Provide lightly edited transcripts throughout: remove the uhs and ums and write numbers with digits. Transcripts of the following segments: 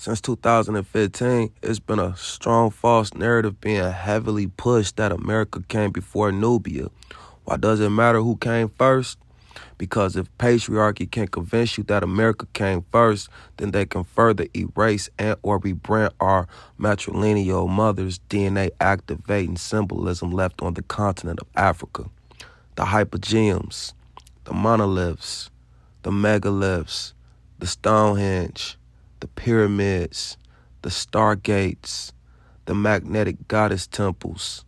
Since 2015, it's been a strong false narrative being heavily pushed that America came before Nubia. Why does it matter who came first? Because if patriarchy can convince you that America came first, then they can further erase and or rebrand our matrilineal mothers' DNA activating symbolism left on the continent of Africa. The hypogeums, the monoliths, the megaliths, the Stonehenge, the pyramids, the stargates, the magnetic goddess temples,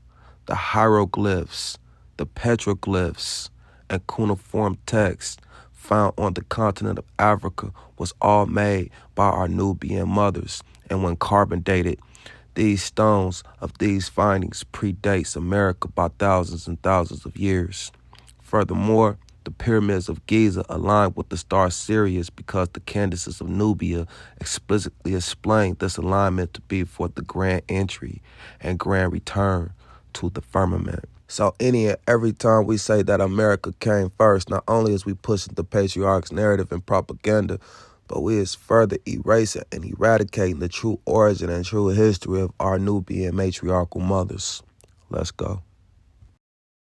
the hieroglyphs, the petroglyphs, and cuneiform texts found on the continent of Africa was all made by our Nubian mothers, and when carbon dated, these stones of these findings predates America by thousands and thousands of years. Furthermore, the pyramids of Giza align with the star Sirius because the candaces of Nubia explicitly explain this alignment to be for the grand entry and grand return to the firmament. So any and every time we say that America came first, not only is we pushing the patriarch's narrative and propaganda, but we is further erasing and eradicating the true origin and true history of our Nubian matriarchal mothers. Let's go.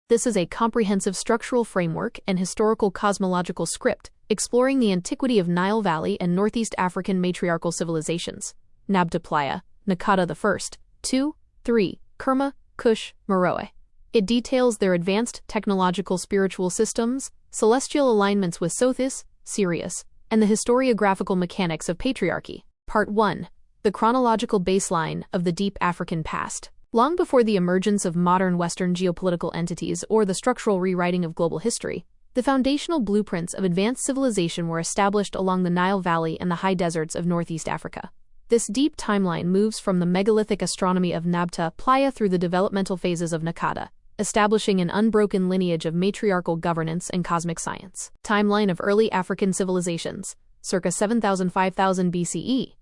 This is a comprehensive structural framework and historical cosmological script exploring the antiquity of Nile Valley and Northeast African matriarchal civilizations. Nabta Playa, Nakada I, 2, 3, Kerma, Kush, Meroe. It details their advanced technological spiritual systems, celestial alignments with Sothis, Sirius, and the historiographical mechanics of patriarchy. Part 1. The chronological baseline of the deep African past. Long before the emergence of modern Western geopolitical entities or the structural rewriting of global history, the foundational blueprints of advanced civilization were established along the Nile Valley and the high deserts of Northeast Africa. This deep timeline moves from the megalithic astronomy of Nabta Playa through the developmental phases of Nakada, establishing an unbroken lineage of matriarchal governance and cosmic science. Timeline of early African civilizations, circa 7000–5000 BCE.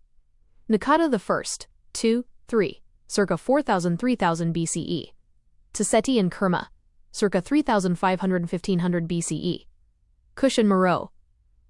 Nakada I, 2, 3, circa 4000–3000 BCE. Taseti and Kerma, circa 3500–1500 BCE. Kush and Meroe,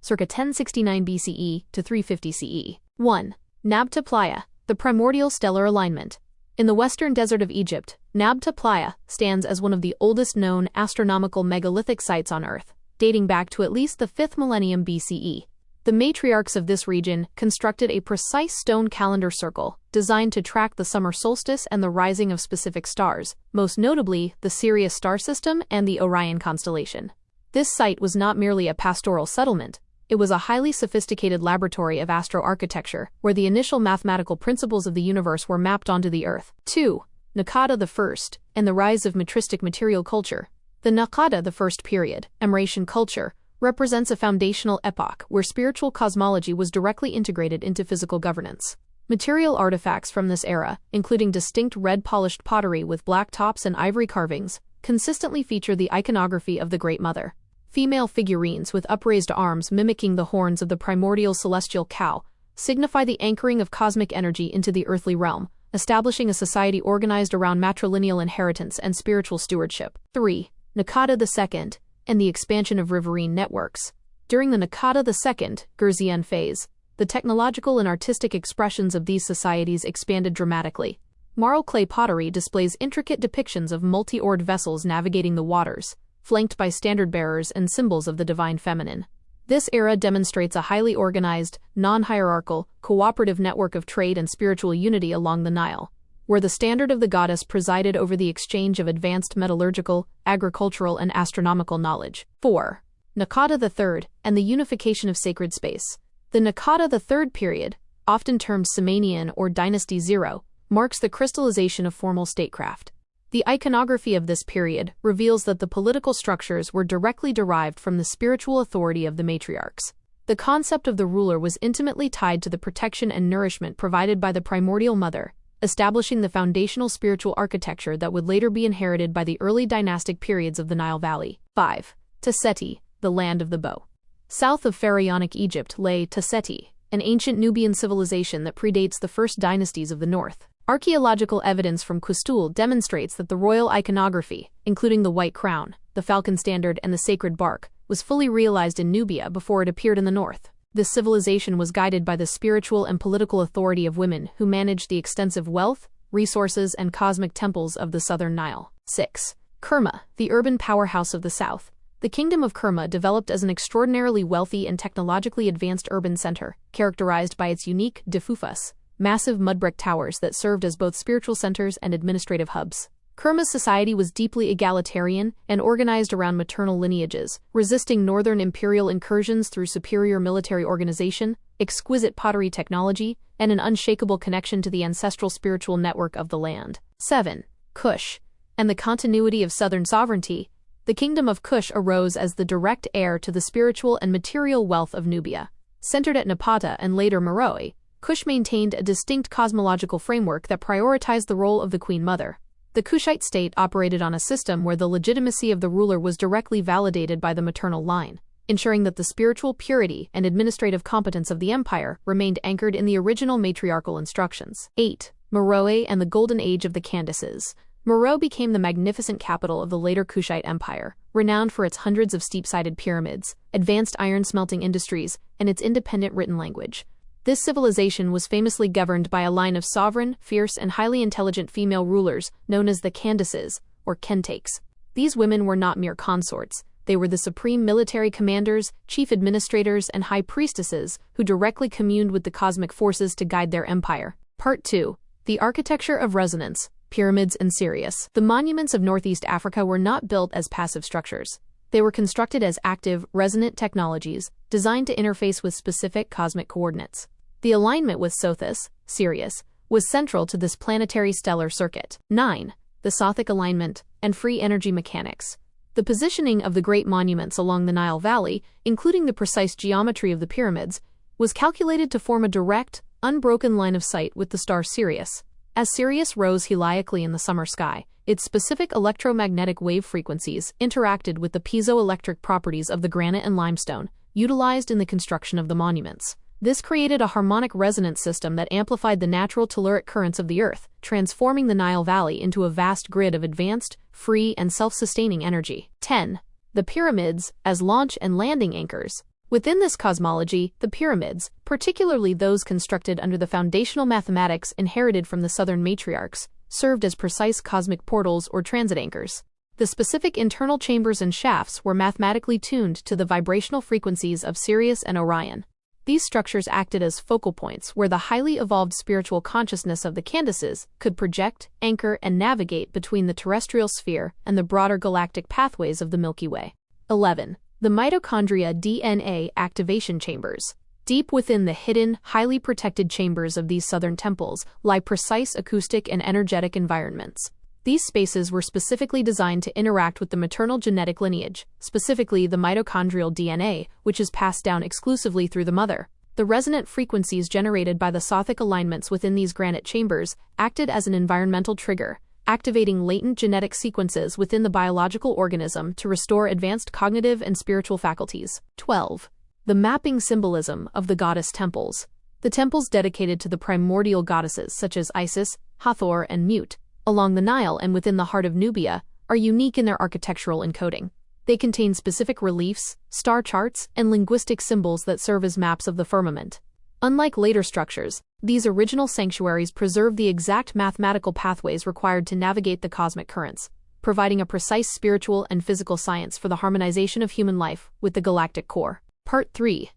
circa 1069 BCE to 350 CE. 1. Nabta Playa, the primordial stellar alignment. In the western desert of Egypt, Nabta Playa stands as one of the oldest known astronomical megalithic sites on Earth, dating back to at least the 5th millennium BCE. The matriarchs of this region constructed a precise stone calendar circle designed to track the summer solstice and the rising of specific stars, most notably the Sirius star system and the Orion constellation. This site was not merely a pastoral settlement. It was a highly sophisticated laboratory of astroarchitecture, where the initial mathematical principles of the universe were mapped onto the Earth. 2. Nakada I and the rise of matristic material culture. The Nakada I period, Amratian culture, represents a foundational epoch where spiritual cosmology was directly integrated into physical governance. Material artifacts from this era, including distinct red-polished pottery with black tops and ivory carvings, consistently feature the iconography of the Great Mother. Female figurines with upraised arms mimicking the horns of the primordial celestial cow signify the anchoring of cosmic energy into the earthly realm, establishing a society organized around matrilineal inheritance and spiritual stewardship. 3. Nakada II and the expansion of riverine networks. During the Nakada II Gurzian phase, the technological and artistic expressions of these societies expanded dramatically. Marl clay pottery displays intricate depictions of multi-oared vessels navigating the waters, flanked by standard-bearers and symbols of the divine feminine. This era demonstrates a highly organized, non-hierarchical, cooperative network of trade and spiritual unity along the Nile, where the standard of the goddess presided over the exchange of advanced metallurgical, agricultural, and astronomical knowledge. 4. Nakada III and the unification of sacred space. The Nakada III period, often termed Samanian or Dynasty Zero, marks the crystallization of formal statecraft. The iconography of this period reveals that the political structures were directly derived from the spiritual authority of the matriarchs. The concept of the ruler was intimately tied to the protection and nourishment provided by the primordial mother, establishing the foundational spiritual architecture that would later be inherited by the early dynastic periods of the Nile Valley. 5. Taseti, the land of the bow. South of Pharaonic Egypt lay Taseti, an ancient Nubian civilization that predates the first dynasties of the north. Archaeological evidence from Qustul demonstrates that the royal iconography, including the white crown, the falcon standard, and the sacred bark, was fully realized in Nubia before it appeared in the north. This civilization was guided by the spiritual and political authority of women who managed the extensive wealth, resources, and cosmic temples of the southern Nile. 6. Kerma, the urban powerhouse of the south. The kingdom of Kerma developed as an extraordinarily wealthy and technologically advanced urban center, characterized by its unique dufufas, massive mud-brick towers that served as both spiritual centers and administrative hubs. Kerma's society was deeply egalitarian and organized around maternal lineages, resisting northern imperial incursions through superior military organization, exquisite pottery technology, and an unshakable connection to the ancestral spiritual network of the land. 7. Kush, and the continuity of southern sovereignty. The kingdom of Kush arose as the direct heir to the spiritual and material wealth of Nubia. Centered at Napata and later Meroe, Kush maintained a distinct cosmological framework that prioritized the role of the Queen Mother. The Kushite state operated on a system where the legitimacy of the ruler was directly validated by the maternal line, ensuring that the spiritual purity and administrative competence of the empire remained anchored in the original matriarchal instructions. 8. Meroe and the Golden Age of the Candaces. Meroe became the magnificent capital of the later Kushite Empire, renowned for its hundreds of steep-sided pyramids, advanced iron-smelting industries, and its independent written language. This civilization was famously governed by a line of sovereign, fierce, and highly intelligent female rulers known as the Candaces, or Kentakes. These women were not mere consorts. They were the supreme military commanders, chief administrators, and high priestesses who directly communed with the cosmic forces to guide their empire. Part 2. The Architecture of Resonance, Pyramids in Sirius. The monuments of Northeast Africa were not built as passive structures. They were constructed as active, resonant technologies designed to interface with specific cosmic coordinates. The alignment with Sothis, Sirius, was central to this planetary stellar circuit. 9. The Sothic alignment and free energy mechanics. The positioning of the great monuments along the Nile Valley, including the precise geometry of the pyramids, was calculated to form a direct, unbroken line of sight with the star Sirius. As Sirius rose heliacally in the summer sky, its specific electromagnetic wave frequencies interacted with the piezoelectric properties of the granite and limestone, utilized in the construction of the monuments. This created a harmonic resonance system that amplified the natural telluric currents of the Earth, transforming the Nile Valley into a vast grid of advanced, free, and self-sustaining energy. 10. The pyramids as launch and landing anchors. Within this cosmology, the pyramids, particularly those constructed under the foundational mathematics inherited from the southern matriarchs, served as precise cosmic portals or transit anchors. The specific internal chambers and shafts were mathematically tuned to the vibrational frequencies of Sirius and Orion. These structures acted as focal points where the highly evolved spiritual consciousness of the Candaces could project, anchor, and navigate between the terrestrial sphere and the broader galactic pathways of the Milky Way. 11. The mitochondria DNA activation chambers. Deep within the hidden, highly protected chambers of these southern temples lie precise acoustic and energetic environments. These spaces were specifically designed to interact with the maternal genetic lineage, specifically the mitochondrial DNA, which is passed down exclusively through the mother. The resonant frequencies generated by the Sothic alignments within these granite chambers acted as an environmental trigger, activating latent genetic sequences within the biological organism to restore advanced cognitive and spiritual faculties. 12. The mapping symbolism of the goddess temples. The temples dedicated to the primordial goddesses such as Isis, Hathor, and Mut, along the Nile and within the heart of Nubia, are unique in their architectural encoding. They contain specific reliefs, star charts, and linguistic symbols that serve as maps of the firmament. Unlike later structures, these original sanctuaries preserve the exact mathematical pathways required to navigate the cosmic currents, providing a precise spiritual and physical science for the harmonization of human life with the galactic core. Part 3.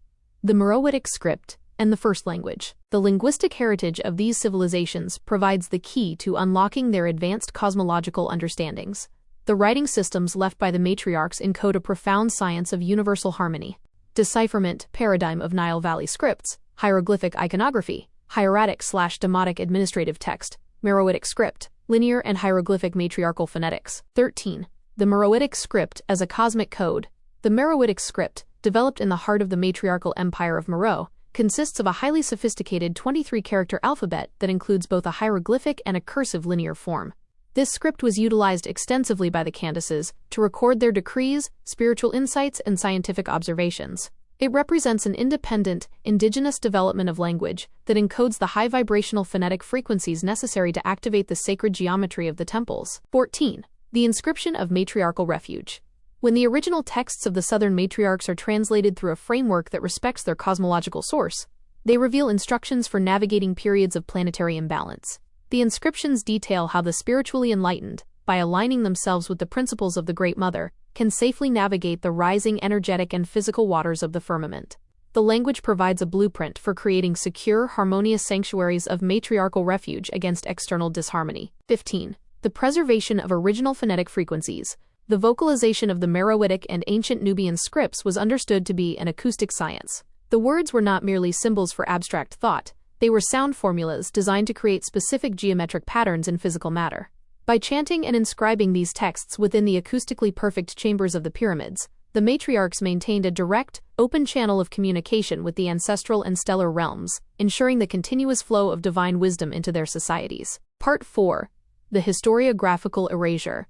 The Meroitic script and the first language. The linguistic heritage of these civilizations provides the key to unlocking their advanced cosmological understandings. The writing systems left by the matriarchs encode a profound science of universal harmony. Decipherment paradigm of Nile Valley scripts, hieroglyphic iconography, hieratic/demotic administrative text, Meroitic script, linear and hieroglyphic matriarchal phonetics. 13. The Meroitic script as a cosmic code. The Meroitic script, developed in the heart of the matriarchal empire of Meroe, consists of a highly sophisticated 23-character alphabet that includes both a hieroglyphic and a cursive linear form. This script was utilized extensively by the Candaces to record their decrees, spiritual insights, and scientific observations. It represents an independent, indigenous development of language that encodes the high vibrational phonetic frequencies necessary to activate the sacred geometry of the temples. 14. The inscription of matriarchal refuge. When the original texts of the Southern matriarchs are translated through a framework that respects their cosmological source, they reveal instructions for navigating periods of planetary imbalance. The inscriptions detail how the spiritually enlightened, by aligning themselves with the principles of the Great Mother, can safely navigate the rising energetic and physical waters of the firmament. The language provides a blueprint for creating secure, harmonious sanctuaries of matriarchal refuge against external disharmony. 15. The preservation of original phonetic frequencies. The vocalization of the Meroitic and ancient Nubian scripts was understood to be an acoustic science. The words were not merely symbols for abstract thought, they were sound formulas designed to create specific geometric patterns in physical matter. By chanting and inscribing these texts within the acoustically perfect chambers of the pyramids, the matriarchs maintained a direct, open channel of communication with the ancestral and stellar realms, ensuring the continuous flow of divine wisdom into their societies. Part 4. The Historiographical Erasure.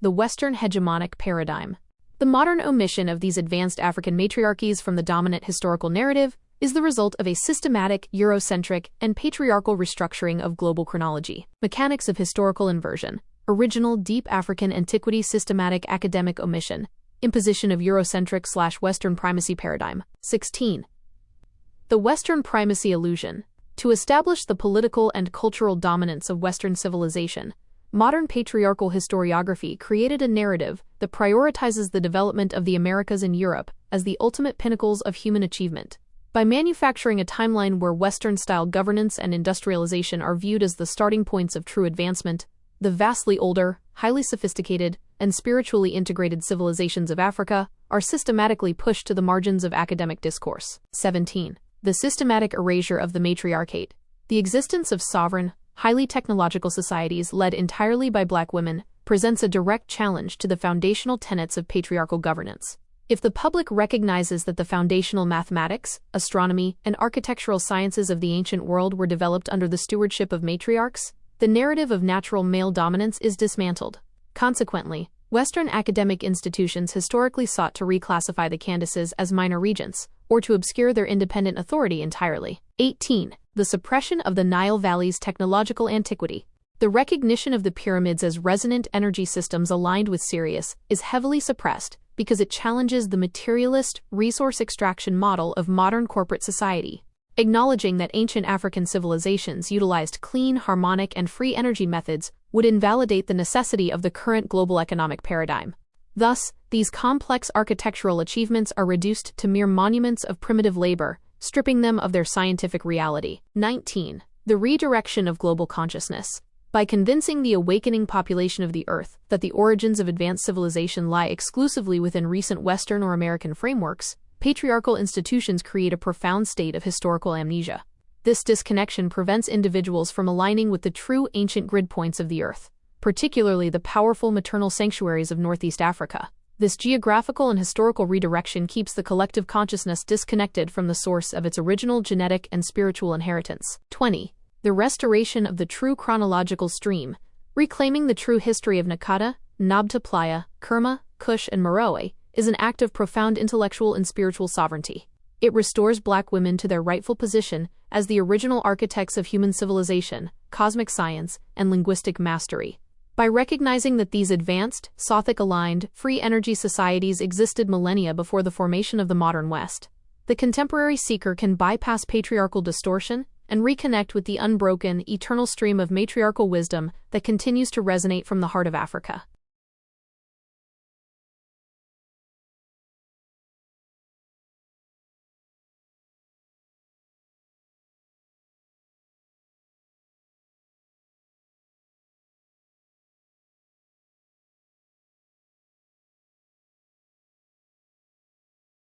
The Western Hegemonic Paradigm. The modern omission of these advanced African matriarchies from the dominant historical narrative is the result of a systematic, Eurocentric, and patriarchal restructuring of global chronology. Mechanics of historical inversion. Original deep African antiquity systematic academic omission. Imposition of Eurocentric/Western primacy paradigm. 16. The Western primacy illusion. To establish the political and cultural dominance of Western civilization, modern patriarchal historiography created a narrative that prioritizes the development of the Americas and Europe as the ultimate pinnacles of human achievement. By manufacturing a timeline where Western-style governance and industrialization are viewed as the starting points of true advancement, the vastly older, highly sophisticated, and spiritually integrated civilizations of Africa are systematically pushed to the margins of academic discourse. 17. The systematic erasure of the matriarchate. The existence of sovereign, highly technological societies led entirely by Black women presents a direct challenge to the foundational tenets of patriarchal governance. If the public recognizes that the foundational mathematics, astronomy, and architectural sciences of the ancient world were developed under the stewardship of matriarchs, the narrative of natural male dominance is dismantled. Consequently, Western academic institutions historically sought to reclassify the Candaces as minor regents, or to obscure their independent authority entirely. 18. The suppression of the Nile Valley's technological antiquity. The recognition of the pyramids as resonant energy systems aligned with Sirius is heavily suppressed because it challenges the materialist, resource extraction model of modern corporate society. Acknowledging that ancient African civilizations utilized clean, harmonic, and free energy methods would invalidate the necessity of the current global economic paradigm. Thus, these complex architectural achievements are reduced to mere monuments of primitive labor, stripping them of their scientific reality. 19. The redirection of global consciousness. By convincing the awakening population of the Earth that the origins of advanced civilization lie exclusively within recent Western or American frameworks, patriarchal institutions create a profound state of historical amnesia. This disconnection prevents individuals from aligning with the true ancient grid points of the Earth, particularly the powerful maternal sanctuaries of Northeast Africa. This geographical and historical redirection keeps the collective consciousness disconnected from the source of its original genetic and spiritual inheritance. 20. The restoration of the true chronological stream. Reclaiming the true history of Nakata, Nabta Playa, Kerma, Kush, and Meroe is an act of profound intellectual and spiritual sovereignty. It restores Black women to their rightful position as the original architects of human civilization, cosmic science, and linguistic mastery. By recognizing that these advanced, Sothic-aligned, free energy societies existed millennia before the formation of the modern West, the contemporary seeker can bypass patriarchal distortion and reconnect with the unbroken, eternal stream of matriarchal wisdom that continues to resonate from the heart of Africa.